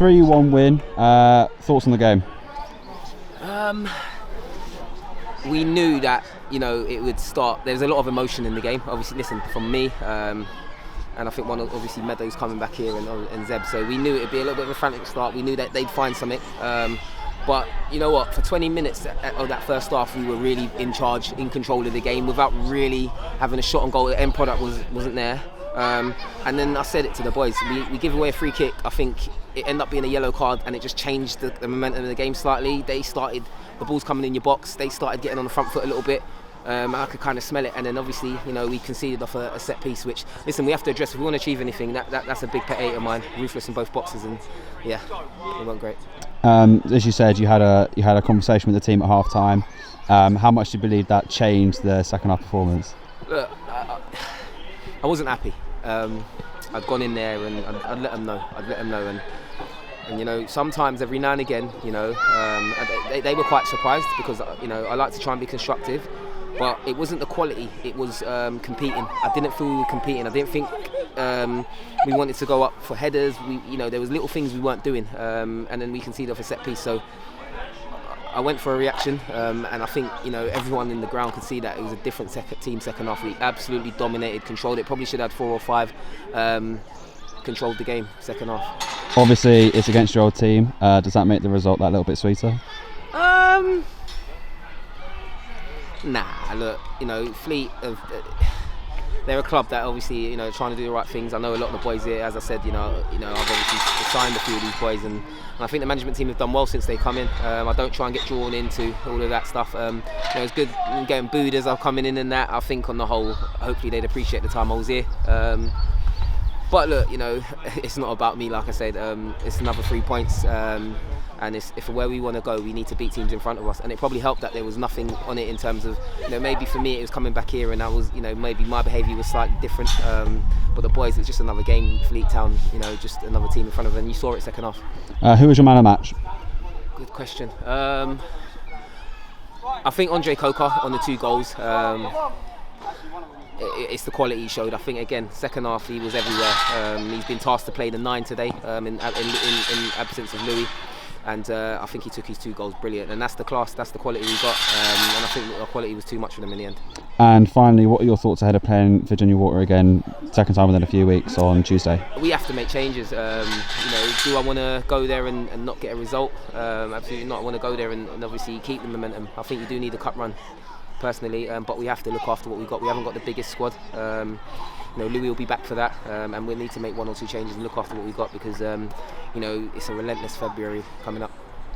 3-1 win. Thoughts on the game? We knew that, it would start. There's a lot of emotion in the game. Obviously, listen, from me, and I think obviously Meadows coming back here and Zeb. So we knew it'd be a little bit of a frantic start. We knew that they'd find something. But you know what? For 20 minutes of that first half, we were really in charge, in control of the game, without really having a shot on goal. The end product wasn't there. And then I said it to the boys. We give away a free kick. I think it ended up being a yellow card, and it just changed the momentum of the game slightly. The ball's coming in your box. They started getting on the front foot a little bit. I could kind of smell it, and then obviously, we conceded off a set piece. Which, listen, we have to address if we want to achieve anything. That's a big pet hate of mine. Ruthless in both boxes, and yeah, it went great. As you said, you had a conversation with the team at half time. How much do you believe that changed the second half performance? Look, I wasn't happy. I'd gone in there and I'd let them know. And sometimes every now and again, they were quite surprised because I like to try and be constructive, but it wasn't the quality. It was competing. I didn't feel we were competing. I didn't think we wanted to go up for headers. There was little things we weren't doing, and then we conceded off a set piece. So I went for a reaction, and I think everyone in the ground could see that it was a different team second half. We absolutely dominated, controlled it. Probably should have had 4 or 5. Controlled the game second half. Obviously, it's against your old team. Does that make the result that little bit sweeter? Nah. Look, Fleet they're a club that obviously trying to do the right things. I know a lot of the boys here. As I said, I've obviously signed a few of these boys, and I think the management team have done well since they come in. I don't try and get drawn into all of that stuff. It's good getting booed as I'm coming in and that. I think on the whole, hopefully they'd appreciate the time I was here. But look, it's not about me. Like I said, it's another 3 points, and if where we want to go, we need to beat teams in front of us. And it probably helped that there was nothing on it in terms of, maybe for me it was coming back here, and I was, maybe my behaviour was slightly different. But the boys, it's just another game. Fleet Town, just another team in front of them. And you saw it second half. Who was your man of the match? Good question. I think Andre Coca on the 2 goals. It's the quality he showed. I think again, second half he was everywhere. He's been tasked to play the 9 today in absence of Louis, and I think he took his 2 goals brilliant. And that's the class, that's the quality we got. And I think our quality was too much for them in the end. And finally, what are your thoughts ahead of playing Virginia Water again, second time within a few weeks on Tuesday? We have to make changes. Do I want to go there and not get a result? Absolutely not. I want to go there and obviously keep the momentum. I think you do need a cup run. Personally, but we have to look after what we've got. We haven't got the biggest squad. Louis will be back for that, and we need to make 1 or 2 changes and look after what we've got because it's a relentless February coming up.